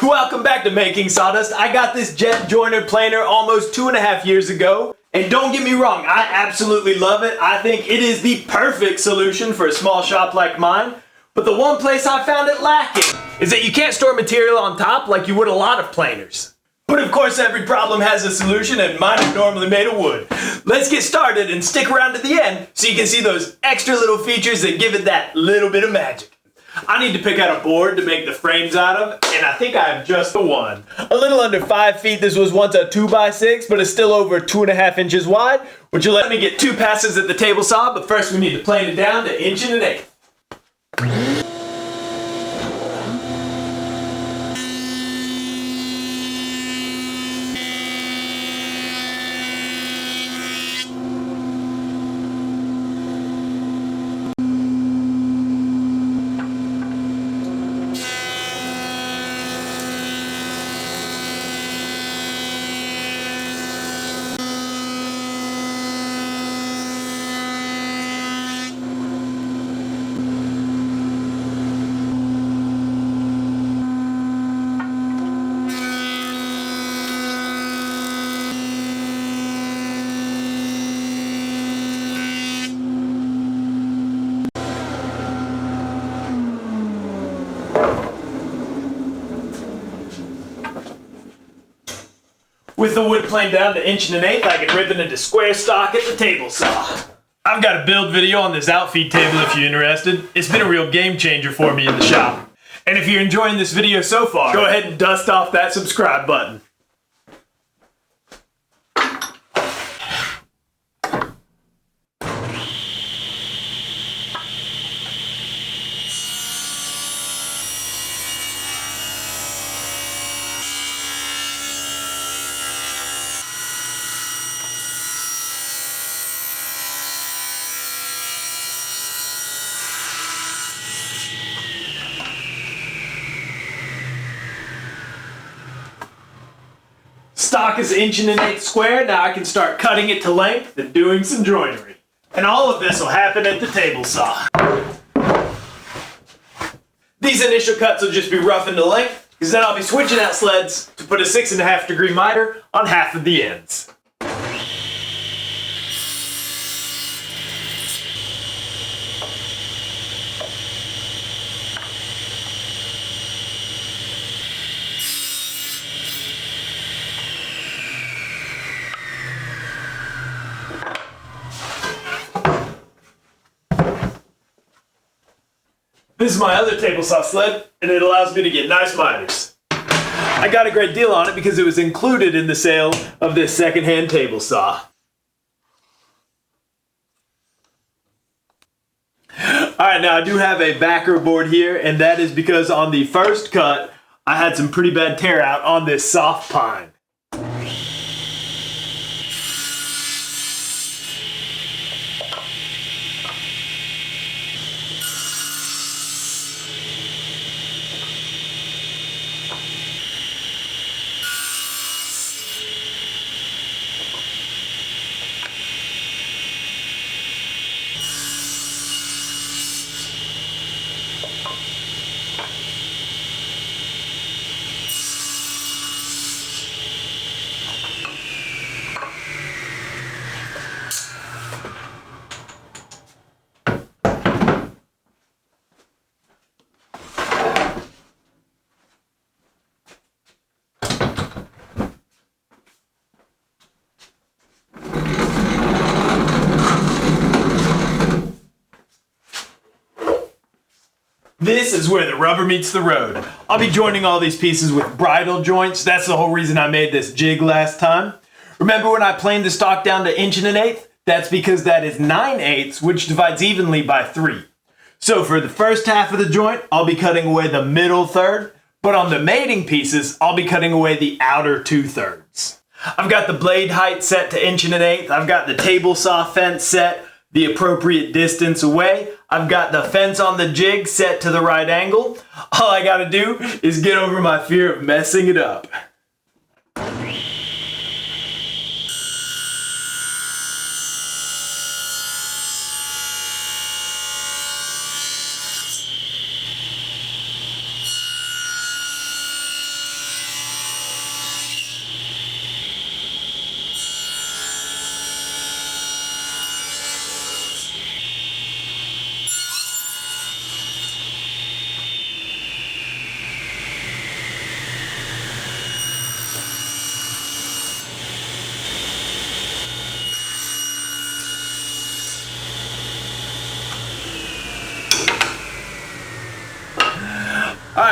Welcome back to Making Sawdust. I got this jet joiner planer almost 2.5 years ago. And don't get me wrong, I absolutely love it. I think it is the perfect solution for a small shop like mine. But the one place I found it lacking is that you can't store material on top like you would a lot of planers. But of course every problem has a solution, and mine is normally made of wood. Let's get started and stick around to the end so you can see those extra little features that give it that little bit of magic. I need to pick out a board to make the frames out of, and I think I have just the one. A little under 5 feet, this was once a 2x6, but it's still over 2.5 inches wide, which will let me get 2 passes at the table saw, but first we need to plane it down to 1 1/8. With the wood planed down to 1 1/8, I can rip it into square stock at the table saw. I've got a build video on this outfeed table if you're interested. It's been a real game changer for me in the shop. And if you're enjoying this video so far, go ahead and dust off that subscribe button. Stock is 1 1/8 square. Now I can start cutting it to length and doing some joinery. And all of this will happen at the table saw. These initial cuts will just be rough into length, because then I'll be switching out sleds to put a 6.5 degree miter on half of the ends. This is my other table saw sled, and it allows me to get nice miters. I got a great deal on it because it was included in the sale of this secondhand table saw. Alright, now I do have a backer board here, and that is because on the first cut, I had some pretty bad tear out on this soft pine. This is where the rubber meets the road. I'll be joining all these pieces with bridle joints. That's the whole reason I made this jig last time. Remember when I planed the stock down to 1 1/8? That's because that is 9/8, which divides evenly by 3. So for the first half of the joint, I'll be cutting away the middle third, but on the mating pieces, I'll be cutting away the outer 2/3. I've got the blade height set to 1 1/8. I've got the table saw fence set the appropriate distance away. I've got the fence on the jig set to the right angle. All I gotta do is get over my fear of messing it up.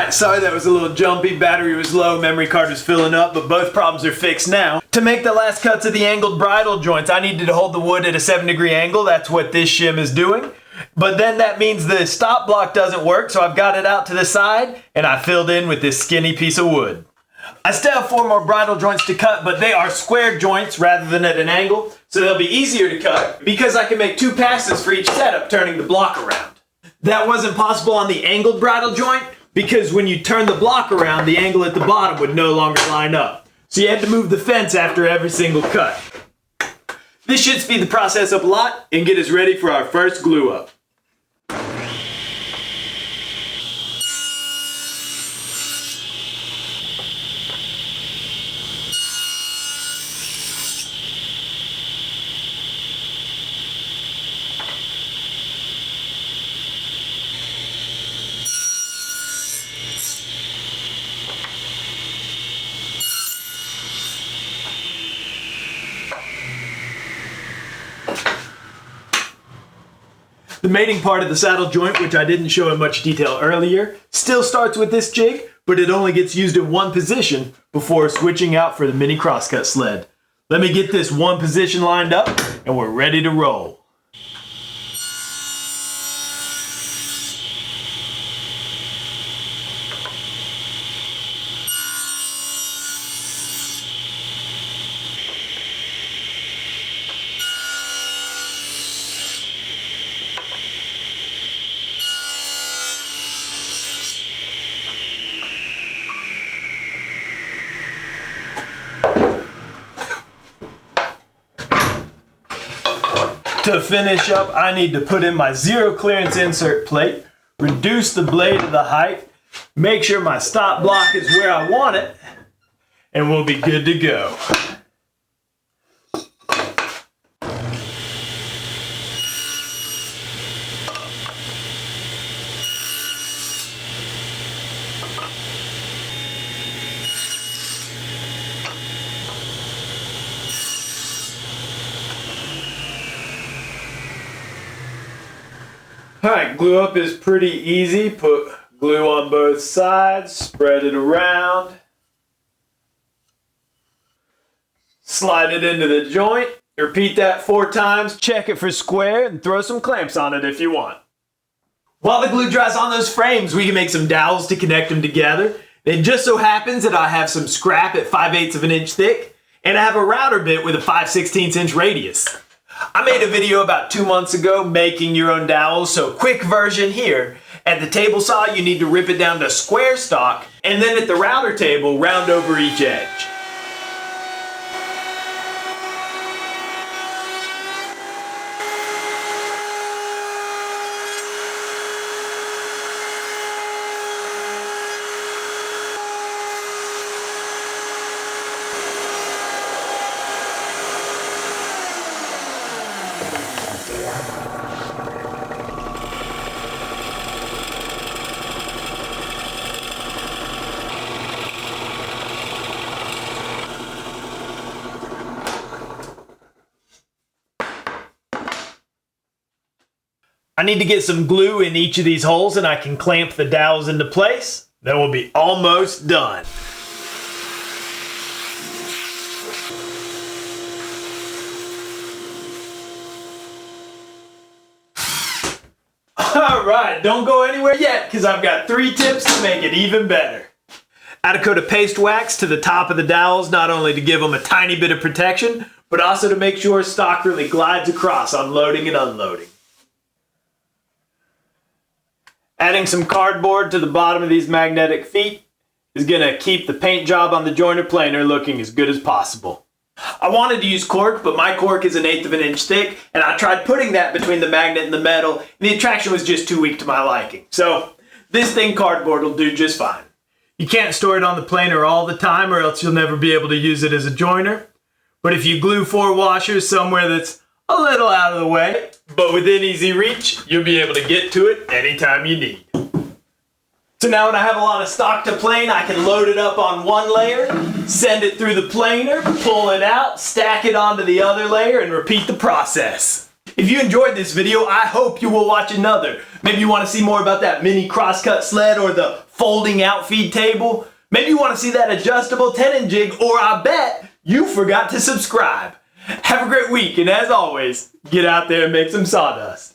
Alright, sorry that was a little jumpy, battery was low, memory card was filling up, but both problems are fixed now. To make the last cuts of the angled bridle joints, I needed to hold the wood at a 7-degree angle. That's what this shim is doing. But then that means the stop block doesn't work, so I've got it out to the side, and I filled in with this skinny piece of wood. I still have 4 more bridle joints to cut, but they are square joints rather than at an angle, so they'll be easier to cut because I can make 2 passes for each setup, turning the block around. That wasn't possible on the angled bridle joint because when you turn the block around, the angle at the bottom would no longer line up. So you had to move the fence after every single cut. This should speed the process up a lot and get us ready for our first glue up. The mating part of the saddle joint, which I didn't show in much detail earlier, still starts with this jig, but it only gets used in one position before switching out for the mini crosscut sled. Let me get this one position lined up and we're ready to roll. To finish up, I need to put in my zero clearance insert plate, reduce the blade to the height, make sure my stop block is where I want it, and we'll be good to go. Alright, glue up is pretty easy. Put glue on both sides, spread it around, slide it into the joint, repeat that 4 times, check it for square, and throw some clamps on it if you want. While the glue dries on those frames, we can make some dowels to connect them together. It just so happens that I have some scrap at 5/8 of an inch thick, and I have a router bit with a 5/16 inch radius. I made a video about 2 months ago making your own dowels, so quick version here. At the table saw, you need to rip it down to square stock, and then at the router table, round over each edge. I need to get some glue in each of these holes and I can clamp the dowels into place. Then we'll be almost done. Alright, don't go anywhere yet because I've got 3 tips to make it even better. Add a coat of paste wax to the top of the dowels, not only to give them a tiny bit of protection, but also to make sure stock really glides across on loading and unloading. Adding some cardboard to the bottom of these magnetic feet is going to keep the paint job on the joiner planer looking as good as possible. I wanted to use cork, but my cork is 1/8 of an inch thick, and I tried putting that between the magnet and the metal, and the attraction was just too weak to my liking. So this thing cardboard will do just fine. You can't store it on the planer all the time or else you'll never be able to use it as a joiner. But if you glue 4 washers somewhere that's a little out of the way, but within easy reach, you'll be able to get to it anytime you need. So now when I have a lot of stock to plane, I can load it up on one layer, send it through the planer, pull it out, stack it onto the other layer, and repeat the process. If you enjoyed this video, I hope you will watch another. Maybe you want to see more about that mini crosscut sled or the folding out feed table. Maybe you want to see that adjustable tenon jig, or I bet you forgot to subscribe. Have a great week, and as always, get out there and make some sawdust.